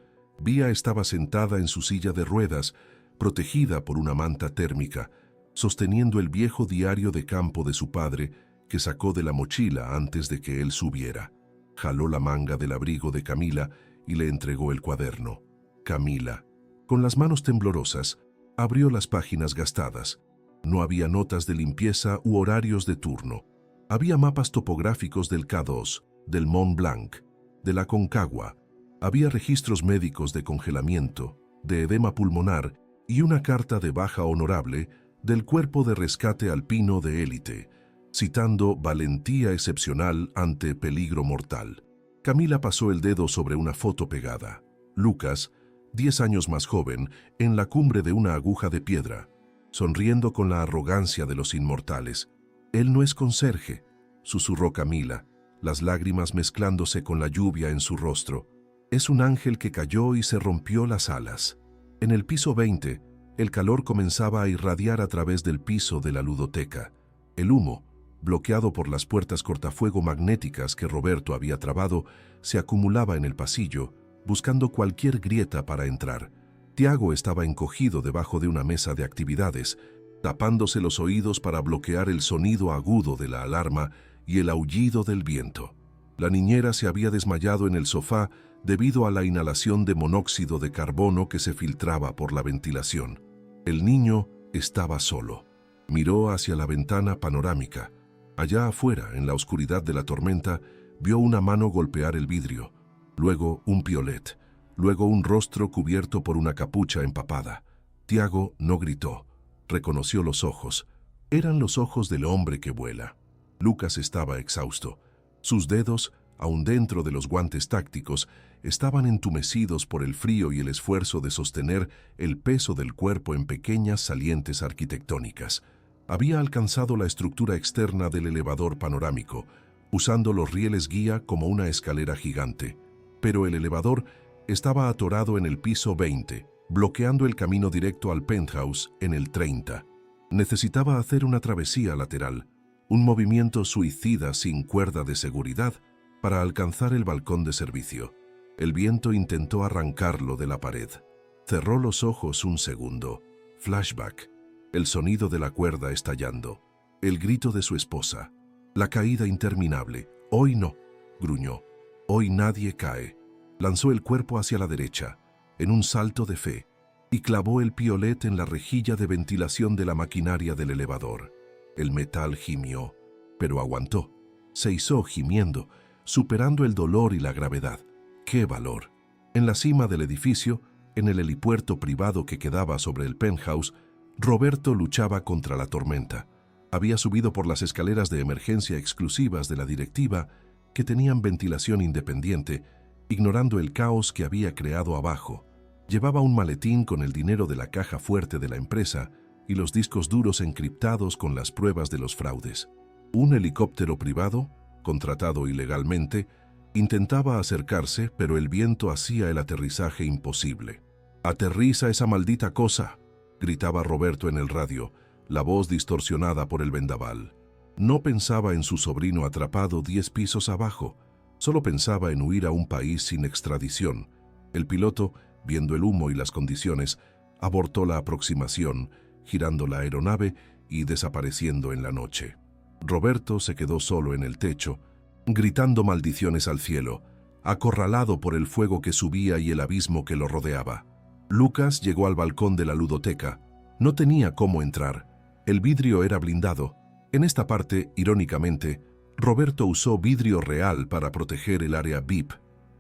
Vía estaba sentada en su silla de ruedas, protegida por una manta térmica, sosteniendo el viejo diario de campo de su padre, que sacó de la mochila antes de que él subiera. Jaló la manga del abrigo de Camila y le entregó el cuaderno. Camila, con las manos temblorosas, abrió las páginas gastadas. No había notas de limpieza u horarios de turno. Había mapas topográficos del K2, del Mont Blanc, de la Concagua. Había registros médicos de congelamiento, de edema pulmonar y una carta de baja honorable del Cuerpo de Rescate Alpino de Élite, citando valentía excepcional ante peligro mortal. Camila pasó el dedo sobre una foto pegada. Lucas, 10 años más joven, en la cumbre de una aguja de piedra, sonriendo con la arrogancia de los inmortales. «Él no es conserje», susurró Camila, las lágrimas mezclándose con la lluvia en su rostro. «Es un ángel que cayó y se rompió las alas». En el piso 20, el calor comenzaba a irradiar a través del piso de la ludoteca. El humo, bloqueado por las puertas cortafuego magnéticas que Roberto había trabado, se acumulaba en el pasillo, buscando cualquier grieta para entrar. Tiago estaba encogido debajo de una mesa de actividades, tapándose los oídos para bloquear el sonido agudo de la alarma y el aullido del viento. La niñera se había desmayado en el sofá debido a la inhalación de monóxido de carbono que se filtraba por la ventilación. El niño estaba solo. Miró hacia la ventana panorámica. Allá afuera, en la oscuridad de la tormenta, vio una mano golpear el vidrio, luego un piolet, luego un rostro cubierto por una capucha empapada. Tiago no gritó. Reconoció los ojos. Eran los ojos del hombre que vuela. Lucas estaba exhausto. Sus dedos, aun dentro de los guantes tácticos, estaban entumecidos por el frío y el esfuerzo de sostener el peso del cuerpo en pequeñas salientes arquitectónicas. Había alcanzado la estructura externa del elevador panorámico, usando los rieles guía como una escalera gigante. Pero el elevador estaba atorado en el piso 20, bloqueando el camino directo al penthouse en el 30. Necesitaba hacer una travesía lateral, un movimiento suicida sin cuerda de seguridad para alcanzar el balcón de servicio. El viento intentó arrancarlo de la pared. Cerró los ojos un segundo. Flashback. El sonido de la cuerda estallando. El grito de su esposa. La caída interminable. «Hoy no», gruñó. «Hoy nadie cae». Lanzó el cuerpo hacia la derecha, en un salto de fe, y clavó el piolet en la rejilla de ventilación de la maquinaria del elevador. El metal gimió, pero aguantó. Se izó gimiendo, superando el dolor y la gravedad. ¡Qué valor! En la cima del edificio, en el helipuerto privado que quedaba sobre el penthouse, Roberto luchaba contra la tormenta. Había subido por las escaleras de emergencia exclusivas de la directiva, que tenían ventilación independiente, ignorando el caos que había creado abajo. Llevaba un maletín con el dinero de la caja fuerte de la empresa y los discos duros encriptados con las pruebas de los fraudes. Un helicóptero privado, contratado ilegalmente, intentaba acercarse, pero el viento hacía el aterrizaje imposible. «¡Aterriza esa maldita cosa!», gritaba Roberto en el radio, la voz distorsionada por el vendaval. No pensaba en su sobrino atrapado 10 pisos abajo, solo pensaba en huir a un país sin extradición. El piloto, viendo el humo y las condiciones, abortó la aproximación, girando la aeronave y desapareciendo en la noche. Roberto se quedó solo en el techo, gritando maldiciones al cielo, acorralado por el fuego que subía y el abismo que lo rodeaba. Lucas llegó al balcón de la ludoteca. No tenía cómo entrar. El vidrio era blindado. En esta parte, irónicamente, Roberto usó vidrio real para proteger el área VIP.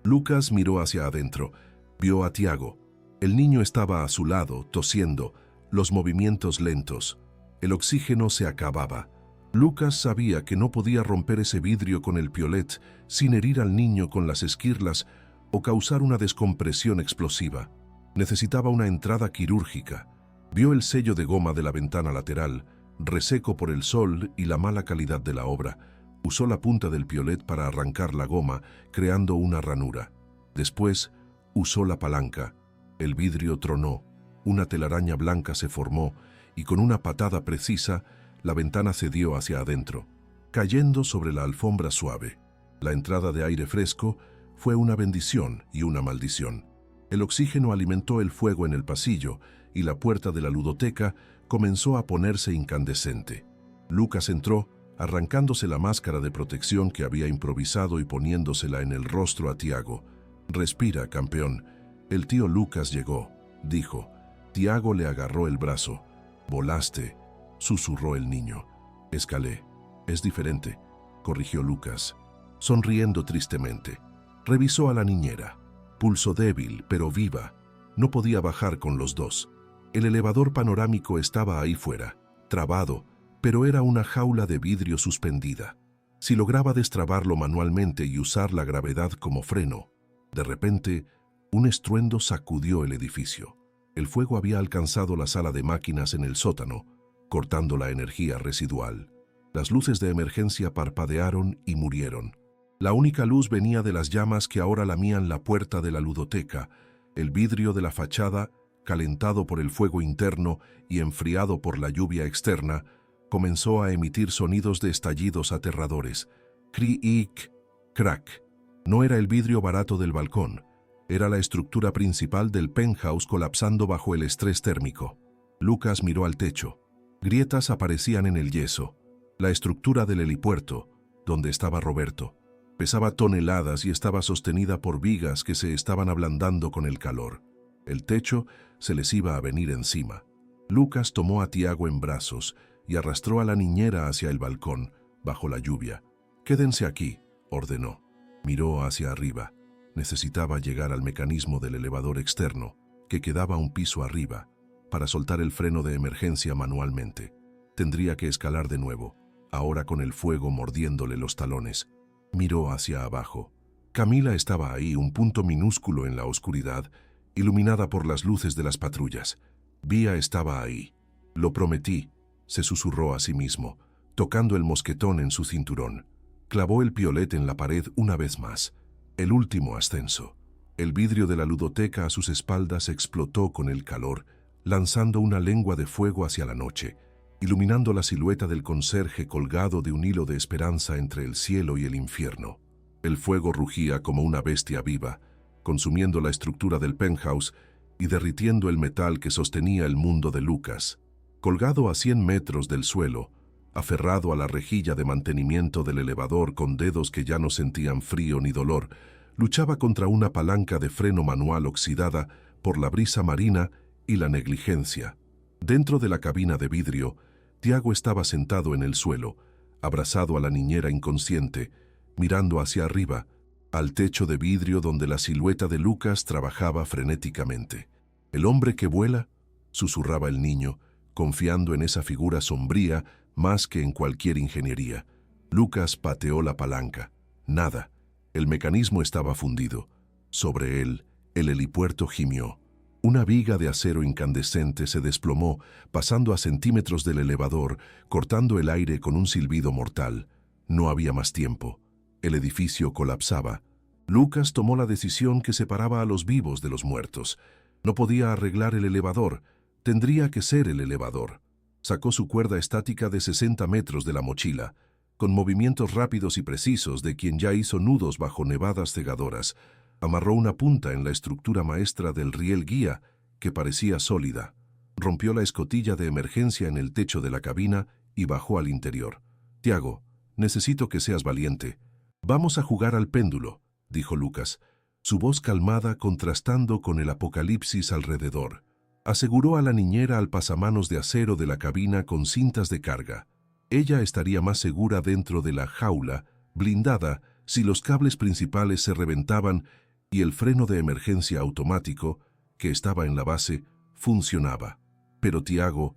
Lucas miró hacia adentro. Vio a Tiago. El niño estaba a su lado, tosiendo, los movimientos lentos. El oxígeno se acababa. Lucas sabía que no podía romper ese vidrio con el piolet sin herir al niño con las esquirlas o causar una descompresión explosiva. Necesitaba una entrada quirúrgica. Vio el sello de goma de la ventana lateral, reseco por el sol y la mala calidad de la obra. Usó la punta del piolet para arrancar la goma, creando una ranura. Después, usó la palanca. El vidrio tronó, una telaraña blanca se formó y con una patada precisa, la ventana cedió hacia adentro, cayendo sobre la alfombra suave. La entrada de aire fresco fue una bendición y una maldición. El oxígeno alimentó el fuego en el pasillo y la puerta de la ludoteca comenzó a ponerse incandescente. Lucas entró, arrancándose la máscara de protección que había improvisado y poniéndosela en el rostro a Tiago. «Respira, campeón. El tío Lucas llegó», dijo. Tiago le agarró el brazo. «Volaste», susurró el niño. «Escalé. Es diferente», corrigió Lucas, sonriendo tristemente. Revisó a la niñera. Pulso débil, pero viva. No podía bajar con los dos. El elevador panorámico estaba ahí fuera, trabado, pero era una jaula de vidrio suspendida. Si lograba destrabarlo manualmente y usar la gravedad como freno, de repente, un estruendo sacudió el edificio. El fuego había alcanzado la sala de máquinas en el sótano, cortando la energía residual. Las luces de emergencia parpadearon y murieron. La única luz venía de las llamas que ahora lamían la puerta de la ludoteca. El vidrio de la fachada, calentado por el fuego interno y enfriado por la lluvia externa, comenzó a emitir sonidos de estallidos aterradores. Cric, crack. No era el vidrio barato del balcón, era la estructura principal del penthouse colapsando bajo el estrés térmico. Lucas miró al techo. Grietas aparecían en el yeso. La estructura del helipuerto, donde estaba Roberto, pesaba toneladas y estaba sostenida por vigas que se estaban ablandando con el calor. El techo se les iba a venir encima. Lucas tomó a Tiago en brazos y arrastró a la niñera hacia el balcón, bajo la lluvia. «Quédense aquí», ordenó. Miró hacia arriba. Necesitaba llegar al mecanismo del elevador externo, que quedaba un piso arriba, para soltar el freno de emergencia manualmente. Tendría que escalar de nuevo, ahora con el fuego mordiéndole los talones. Miró hacia abajo. Camila estaba ahí, un punto minúsculo en la oscuridad, iluminada por las luces de las patrullas. Vía estaba ahí. «Lo prometí», se susurró a sí mismo, tocando el mosquetón en su cinturón. Clavó el piolet en la pared una vez más. El último ascenso. El vidrio de la ludoteca a sus espaldas explotó con el calor, lanzando una lengua de fuego hacia la noche, iluminando la silueta del conserje colgado de un hilo de esperanza entre el cielo y el infierno. El fuego rugía como una bestia viva, consumiendo la estructura del penthouse y derritiendo el metal que sostenía el mundo de Lucas. Colgado a 100 metros del suelo, aferrado a la rejilla de mantenimiento del elevador con dedos que ya no sentían frío ni dolor, luchaba contra una palanca de freno manual oxidada por la brisa marina y la negligencia. Dentro de la cabina de vidrio, Tiago estaba sentado en el suelo, abrazado a la niñera inconsciente, mirando hacia arriba, al techo de vidrio donde la silueta de Lucas trabajaba frenéticamente. «El hombre que vuela», susurraba el niño, confiando en esa figura sombría más que en cualquier ingeniería. Lucas pateó la palanca. Nada. El mecanismo estaba fundido. Sobre él, el helipuerto gimió. Una viga de acero incandescente se desplomó, pasando a centímetros del elevador, cortando el aire con un silbido mortal. No había más tiempo. El edificio colapsaba. Lucas tomó la decisión que separaba a los vivos de los muertos. No podía arreglar el elevador. Tendría que ser el elevador. Sacó su cuerda estática de 60 metros de la mochila, con movimientos rápidos y precisos de quien ya hizo nudos bajo nevadas cegadoras. Amarró una punta en la estructura maestra del riel guía, que parecía sólida. Rompió la escotilla de emergencia en el techo de la cabina y bajó al interior. «Tiago, necesito que seas valiente. Vamos a jugar al péndulo», dijo Lucas, su voz calmada contrastando con el apocalipsis alrededor. Aseguró a la niñera al pasamanos de acero de la cabina con cintas de carga. Ella estaría más segura dentro de la jaula, blindada, si los cables principales se reventaban y el freno de emergencia automático, que estaba en la base, funcionaba. Pero Tiago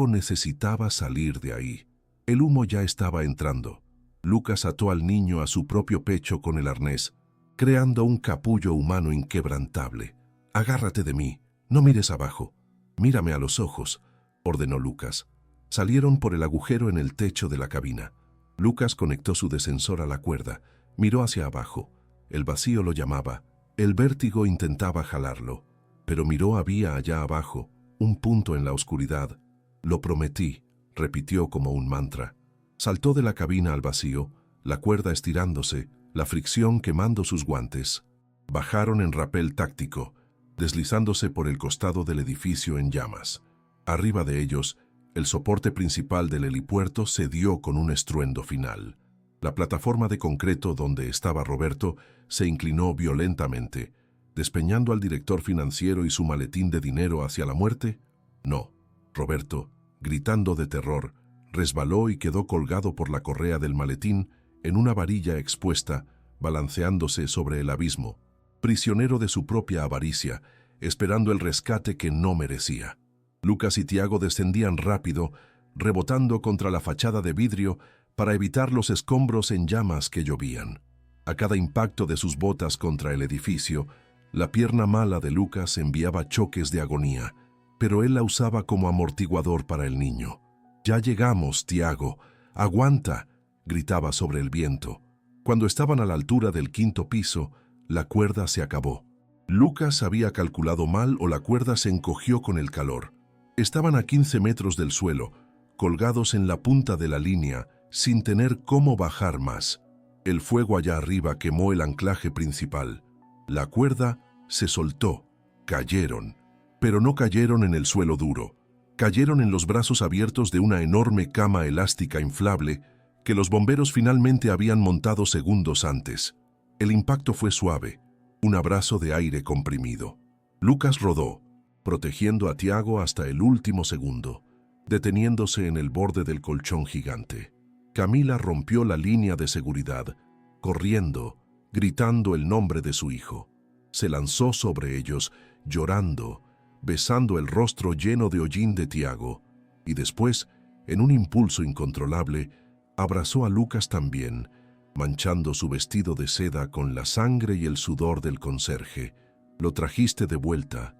necesitaba salir de ahí. El humo ya estaba entrando. Lucas ató al niño a su propio pecho con el arnés, creando un capullo humano inquebrantable. «Agárrate de mí, no mires abajo. Mírame a los ojos», ordenó Lucas. Salieron por el agujero en el techo de la cabina. Lucas conectó su descensor a la cuerda, miró hacia abajo. El vacío lo llamaba, el vértigo intentaba jalarlo, pero miró había allá abajo, un punto en la oscuridad. «Lo prometí», repitió como un mantra. Saltó de la cabina al vacío, la cuerda estirándose, la fricción quemando sus guantes. Bajaron en rapel táctico, deslizándose por el costado del edificio en llamas. Arriba de ellos, el soporte principal del helipuerto cedió con un estruendo final. La plataforma de concreto donde estaba Roberto se inclinó violentamente, despeñando al director financiero y su maletín de dinero hacia la muerte. No, Roberto, gritando de terror, resbaló y quedó colgado por la correa del maletín en una varilla expuesta, balanceándose sobre el abismo, prisionero de su propia avaricia, esperando el rescate que no merecía. Lucas y Tiago descendían rápido, rebotando contra la fachada de vidrio para evitar los escombros en llamas que llovían. A cada impacto de sus botas contra el edificio, la pierna mala de Lucas enviaba choques de agonía, pero él la usaba como amortiguador para el niño. «Ya llegamos, Tiago. Aguanta», gritaba sobre el viento. Cuando estaban a la altura del 5º piso, la cuerda se acabó. Lucas había calculado mal o la cuerda se encogió con el calor. Estaban a 15 metros del suelo, colgados en la punta de la línea, sin tener cómo bajar más. El fuego allá arriba quemó el anclaje principal. La cuerda se soltó. Cayeron. Pero no cayeron en el suelo duro. Cayeron en los brazos abiertos de una enorme cama elástica inflable que los bomberos finalmente habían montado segundos antes. El impacto fue suave, un abrazo de aire comprimido. Lucas rodó, protegiendo a Tiago hasta el último segundo, deteniéndose en el borde del colchón gigante. Camila rompió la línea de seguridad, corriendo, gritando el nombre de su hijo. Se lanzó sobre ellos, llorando, besando el rostro lleno de hollín de Tiago, y después, en un impulso incontrolable, abrazó a Lucas también, manchando su vestido de seda con la sangre y el sudor del conserje. «Lo trajiste de vuelta,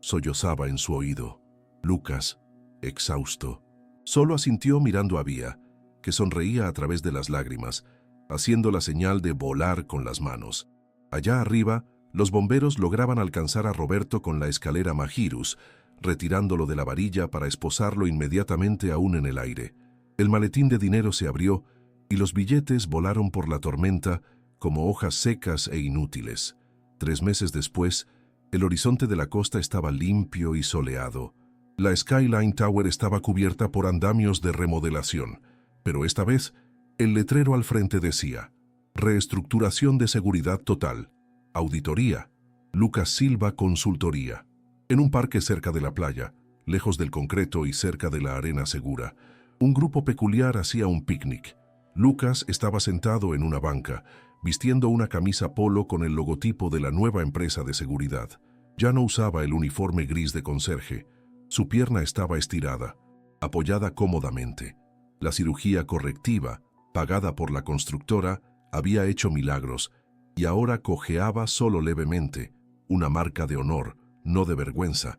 sollozaba en su oído. Lucas, exhausto, solo asintió mirando a Vía, que sonreía a través de las lágrimas, haciendo la señal de volar con las manos. Allá arriba, los bomberos lograban alcanzar a Roberto con la escalera Magirus, retirándolo de la varilla para esposarlo inmediatamente aún en el aire. El maletín de dinero se abrió y los billetes volaron por la tormenta como hojas secas e inútiles. 3 meses después, el horizonte de la costa estaba limpio y soleado. La Skyline Tower estaba cubierta por andamios de remodelación, pero esta vez el letrero al frente decía: reestructuración de seguridad total, auditoría, Lucas Silva Consultoría. En un parque cerca de la playa, lejos del concreto y cerca de la arena segura. Un grupo peculiar hacía un picnic. Lucas estaba sentado en una banca, vistiendo una camisa polo con el logotipo de la nueva empresa de seguridad. Ya no usaba el uniforme gris de conserje. Su pierna estaba estirada, apoyada cómodamente. La cirugía correctiva, pagada por la constructora, había hecho milagros, y ahora cojeaba solo levemente, una marca de honor, no de vergüenza.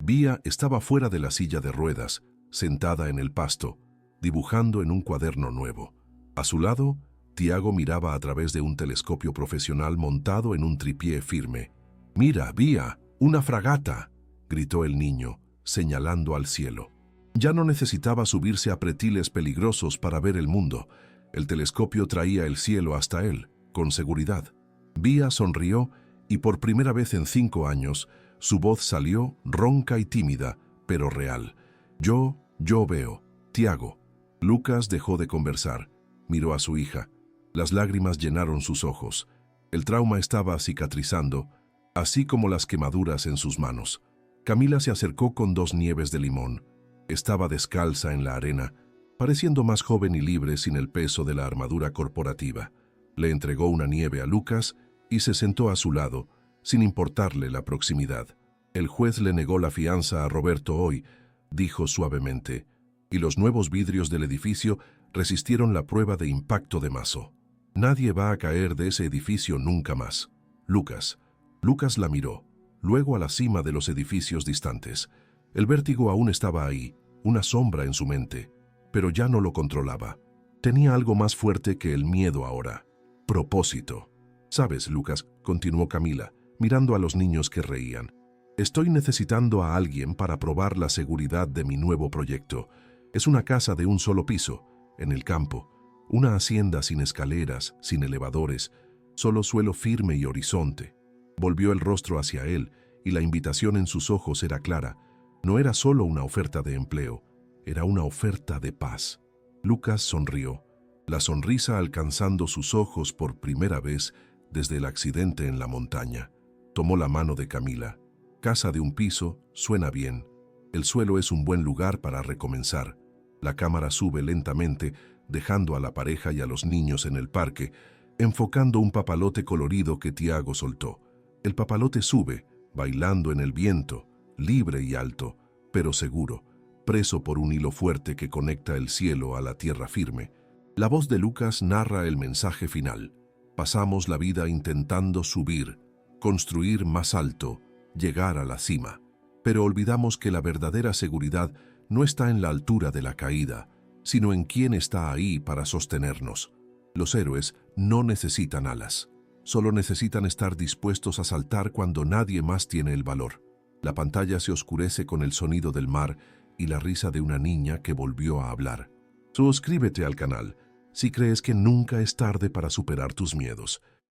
Vía estaba fuera de la silla de ruedas, sentada en el pasto, dibujando en un cuaderno nuevo. A su lado, Tiago miraba a través de un telescopio profesional montado en un tripié firme. «¡Mira, Vía! ¡Una fragata!», gritó el niño, señalando al cielo. Ya no necesitaba subirse a pretiles peligrosos para ver el mundo. El telescopio traía el cielo hasta él, con seguridad. Vía sonrió y por primera vez en 5 años, su voz salió ronca y tímida, pero real. Yo veo. Tiago». Lucas dejó de conversar. Miró a su hija. Las lágrimas llenaron sus ojos. El trauma estaba cicatrizando, así como las quemaduras en sus manos. Camila se acercó con 2 nieves de limón. Estaba descalza en la arena, pareciendo más joven y libre sin el peso de la armadura corporativa. Le entregó una nieve a Lucas y se sentó a su lado, sin importarle la proximidad. «El juez le negó la fianza a Roberto hoy», dijo suavemente, «y los nuevos vidrios del edificio resistieron la prueba de impacto de Mazo. Nadie va a caer de ese edificio nunca más». Lucas la miró, luego a la cima de los edificios distantes. El vértigo aún estaba ahí, una sombra en su mente, pero ya no lo controlaba. Tenía algo más fuerte que el miedo ahora. Propósito. «¿Sabes, Lucas?», continuó Camila, mirando a los niños que reían. «Estoy necesitando a alguien para probar la seguridad de mi nuevo proyecto. Es una casa de un solo piso, en el campo. Una hacienda sin escaleras, sin elevadores, solo suelo firme y horizonte». Volvió el rostro hacia él y la invitación en sus ojos era clara. No era solo una oferta de empleo, era una oferta de paz. Lucas sonrió, la sonrisa alcanzando sus ojos por primera vez desde el accidente en la montaña. Tomó la mano de Camila. «Casa de un piso, suena bien. El suelo es un buen lugar para recomenzar». La cámara sube lentamente, dejando a la pareja y a los niños en el parque, enfocando un papalote colorido que Tiago soltó. El papalote sube, bailando en el viento, libre y alto, pero seguro, preso por un hilo fuerte que conecta el cielo a la tierra firme. La voz de Lucas narra el mensaje final. Pasamos la vida intentando subir, construir más alto, llegar a la cima, pero olvidamos que la verdadera seguridad no está en la altura de la caída, sino en quién está ahí para sostenernos. Los héroes no necesitan alas, solo necesitan estar dispuestos a saltar cuando nadie más tiene el valor. La pantalla se oscurece con el sonido del mar y la risa de una niña que volvió a hablar. Suscríbete al canal si crees que nunca es tarde para superar tus miedos.